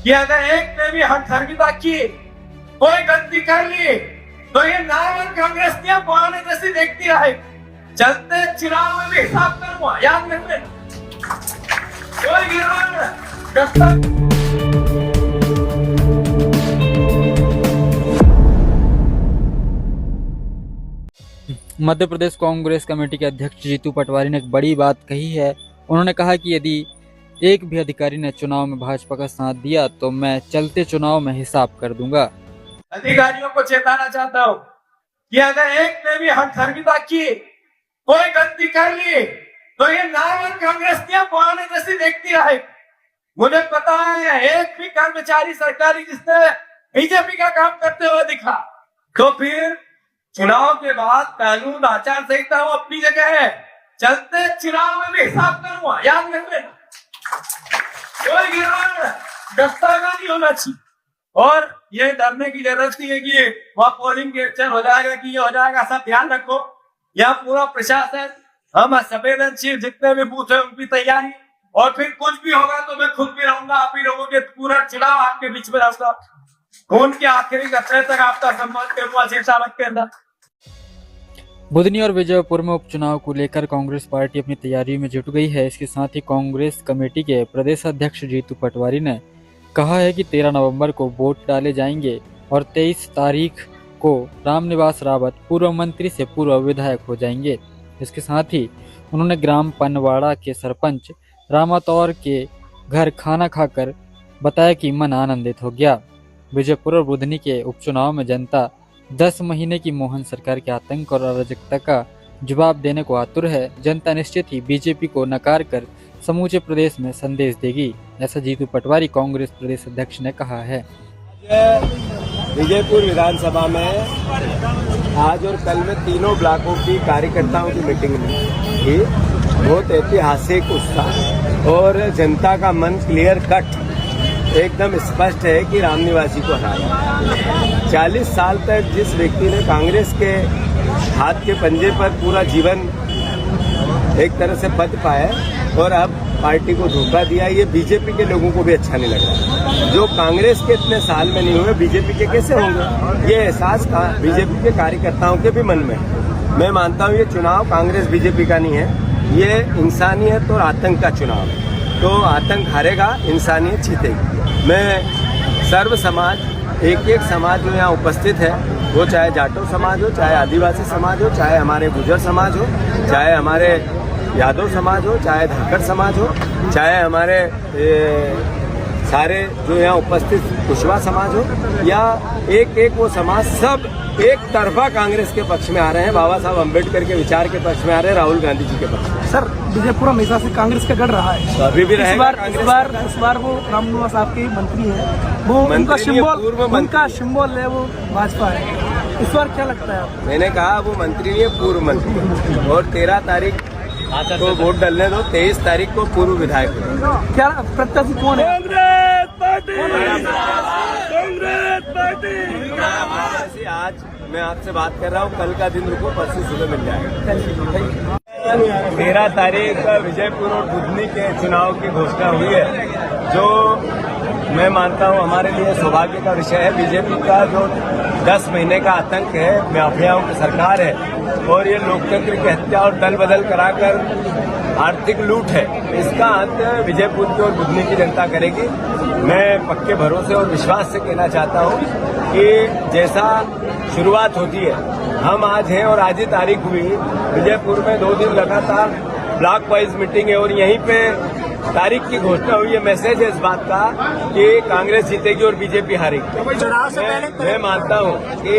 कि अगर एक ने भी हथकंडा की, कोई गलती कर ली, तो ये नाम कांग्रेस ने पुराने जैसी देखती रहे। चलते चुनाव में भी हिसाब करूंगा, याद रखना। कोई गिरवान मध्य प्रदेश कांग्रेस कमेटी के अध्यक्ष जीतू पटवारी ने एक बड़ी बात कही है। उन्होंने कहा कि यदि एक भी अधिकारी ने चुनाव में भाजपा का साथ दिया तो मैं चलते चुनाव में हिसाब कर दूंगा। अधिकारियों को चेताना चाहता हूँ कि अगर एक ने भी हथकंडा की, कोई गलती कर ली, तो ये नाम कांग्रेस ने पुराने जैसी देखती रहे। मुझे पता है एक भी कर्मचारी सरकारी जिसने बीजेपी का काम करते हुए दिखा, तो फिर चुनाव के बाद कानून आचार संहिता वो अपनी जगह है। चलते चुनाव में भी हिसाब करूंगा, याद रखना। कोई गिरवान दस्तावेज नहीं होना चाहिए, और ये डरने की जरूरत नहीं है कि वहाँ पोलिंग कैप्चर हो जाएगा कि ये हो जाएगा। सब ध्यान रखो, यहाँ पूरा प्रशासन, हम संवेदनशील जितने भी बूथ है उनकी तैयारी, और फिर कुछ भी होगा तो मैं खुद भी रहूंगा, आप ही लोगों के पूरा चुनाव आपके बीच में रहूंगा। खून के आखिरी कतरे तक आपका सम्मान करूंगा शीर्षा के अंदर। बुधनी और विजयपुर में उपचुनाव को लेकर कांग्रेस पार्टी अपनी तैयारी में जुट गई है। इसके साथ ही कांग्रेस कमेटी के प्रदेश अध्यक्ष जीतू पटवारी ने कहा है कि 13 नवंबर को वोट डाले जाएंगे और 23 तारीख को रामनिवास रावत पूर्व मंत्री से पूर्व विधायक हो जाएंगे। इसके साथ ही उन्होंने ग्राम पनवाड़ा के सरपंच रामातौर के घर खाना खाकर बताया कि मन आनंदित हो गया। विजयपुर और बुधनी के उपचुनाव में जनता 10 महीने की मोहन सरकार के आतंक और अराजकता का जवाब देने को आतुर है। जनता निश्चित ही बीजेपी को नकार कर समूचे प्रदेश में संदेश देगी, ऐसा जीतू पटवारी कांग्रेस प्रदेश अध्यक्ष ने कहा है। विजयपुर विधानसभा में आज और कल में तीनों ब्लॉकों की कार्यकर्ताओं की मीटिंग हुई। बहुत ऐतिहासिक उत्साह और जनता का मन क्लियर कट एकदम स्पष्ट है कि रामनिवासी को हराना। 40 साल तक जिस व्यक्ति ने कांग्रेस के हाथ के पंजे पर पूरा जीवन एक तरह से पद पाया और अब पार्टी को धोखा दिया, ये बीजेपी के लोगों को भी अच्छा नहीं लग रहा। जो कांग्रेस के इतने साल में नहीं हुए, बीजेपी के कैसे होंगे, ये एहसास बीजेपी के कार्यकर्ताओं के भी मन में है। मैं मानता हूँ ये चुनाव कांग्रेस बीजेपी का नहीं है, ये इंसानियत और आतंक का चुनाव है। तो आतंक हारेगा, इंसानियत जीतेगी। मैं सर्व समाज, एक एक समाज जो यहाँ उपस्थित है, वो चाहे जाटो समाज हो, चाहे आदिवासी समाज हो, चाहे हमारे गुर्जर समाज हो, चाहे हमारे यादव समाज हो, चाहे धाकड़ समाज हो, चाहे हमारे सारे जो यहाँ उपस्थित कुशवा समाज हो, या एक एक वो समाज, सब एक तरफा कांग्रेस के पक्ष में आ रहे हैं। बाबा साहब अम्बेडकर के विचार के पक्ष में आ रहे हैं, राहुल गांधी जी के पक्ष में। सर, विजयपुर हमेशा से कांग्रेस का गढ़ रहा है, तो अभी भी रहेगा। इस बार वो रामनिवास आपके मंत्री है, वो उनका सिंबल है, वो भाजपा है। इस बार क्या लगता है आपको? मैंने कहा वो मंत्री नहीं है, पूर्व मंत्री, और 13 तारीख को वोट डालने दो, 23 तारीख को पूर्व विधायक हो। क्या प्रत्याशी कौन है? कांग्रेस पार्टी। आज मैं आपसे बात कर रहा हूँ, कल का दिन रुको, परसों सुबह मिल जाएगा। 13 तारीख विजयपुर और बुधनी के चुनाव की घोषणा हुई है, जो मैं मानता हूँ हमारे लिए सौभाग्य का विषय है। बीजेपी का जो 10 महीने का आतंक है, माफियाओं की सरकार है, और ये लोकतंत्र की हत्या और दल बदल कराकर आर्थिक लूट है, इसका अंत विजयपुर की और बुधनी की जनता करेगी। मैं पक्के भरोसे और विश्वास से कहना चाहता हूँ कि जैसा शुरुआत होती है, हम आज हैं और आज ही तारीख हुई। विजयपुर में 2 दिन लगातार ब्लॉक वाइज मीटिंग है, और यहीं पे तारीख की घोषणा हुई है। मैसेज है इस बात का कि कांग्रेस जीतेगी और बीजेपी हारेगी। मैं मानता हूँ कि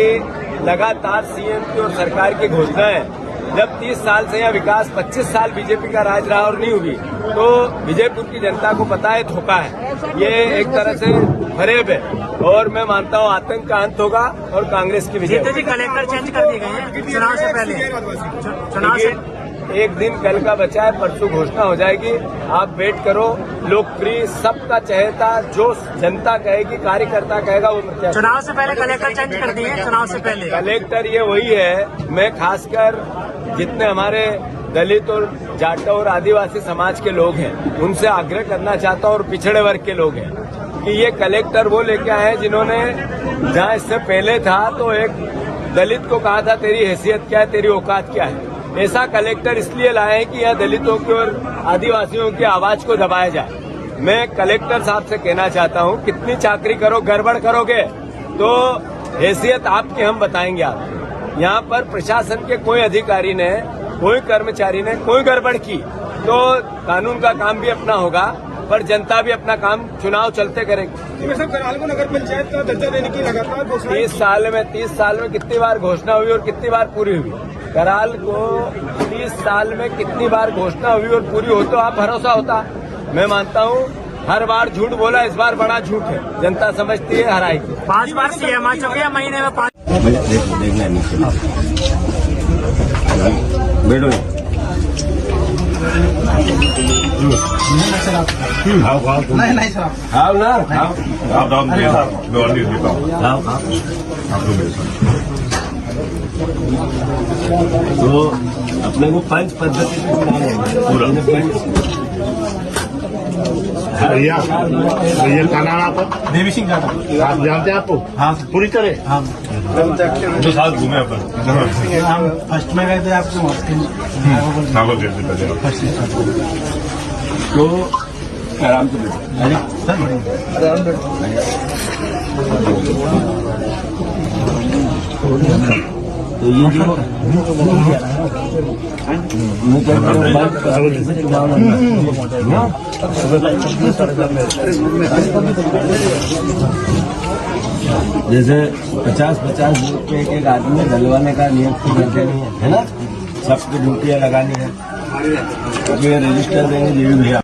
लगातार सीएम की और सरकार की घोषणा है। जब 30 साल से यहाँ विकास, 25 साल बीजेपी का राज रहा और नहीं हुई, तो विजयपुर की जनता को पता है धोखा है, ये एक तरह से फरेब है, और मैं मानता हूँ आतंक का अंत होगा और कांग्रेस की विजय। कलेक्टर चेंज कर दिए गए हैं चुनाव से पहले। एक दिन कल का बचा है, परसों घोषणा हो जाएगी। आप वेट करो। लोकप्रिय, सबका चहेता, जो जनता कहेगी, कार्यकर्ता कहेगा, वो चुनाव से पहले कलेक्टर चेंज कर दिए। चुनाव से पहले कलेक्टर ये वही है। मैं खासकर जितने हमारे दलित और जाटो और आदिवासी समाज के लोग हैं, उनसे आग्रह करना चाहता हूँ, और पिछड़े वर्ग के लोग हैं, कि ये कलेक्टर वो लेके आए हैं जिन्होंने, जहां इससे पहले था तो एक दलित को कहा था तेरी हैसियत क्या है, तेरी औकात क्या है। ऐसा कलेक्टर इसलिए लाए हैं कि यहाँ दलितों की और आदिवासियों की आवाज को दबाया जाए। मैं कलेक्टर साहब से कहना चाहता हूँ, कितनी चाकरी करो, गड़बड़ करोगे तो हैसियत आपकी हम बताएंगे आप। यहाँ पर प्रशासन के कोई अधिकारी ने, कोई कर्मचारी ने कोई गड़बड़ की तो कानून का काम भी अपना होगा, पर जनता भी अपना काम चुनाव चलते करेगी। कराल को नगर पंचायत का दर्जा देने की लगातार घोषणा 30 साल में कितनी बार घोषणा हुई और कितनी बार पूरी हुई? कराल को 30 साल में कितनी बार घोषणा हुई और पूरी हो तो आप भरोसा होता। मैं मानता हूँ हर बार झूठ बोला, इस बार बड़ा झूठ है, जनता समझती है हराएगी। 5 बार सीएम आ चुके हैं, महीने में 5 बैठो नहीं सर खाओ ना, खाओ तो अपने को पंच पद्धति से पूरा भैया भैया का नाम आपका? देवी सिंह यादव। आप जानते हैं आपको? हाँ पूरी तरह। हाँ तो साथ घूमे अपन। हम फर्स्ट में गए थे आपके तो आराम से तो ये जो जैसे 50-50 वोट पे एक आदमी डलवाने का नियम करते नहीं है ना, सबकी ड्यूटियां लगानी है। ये रजिस्टर देंगे ये भी भैया।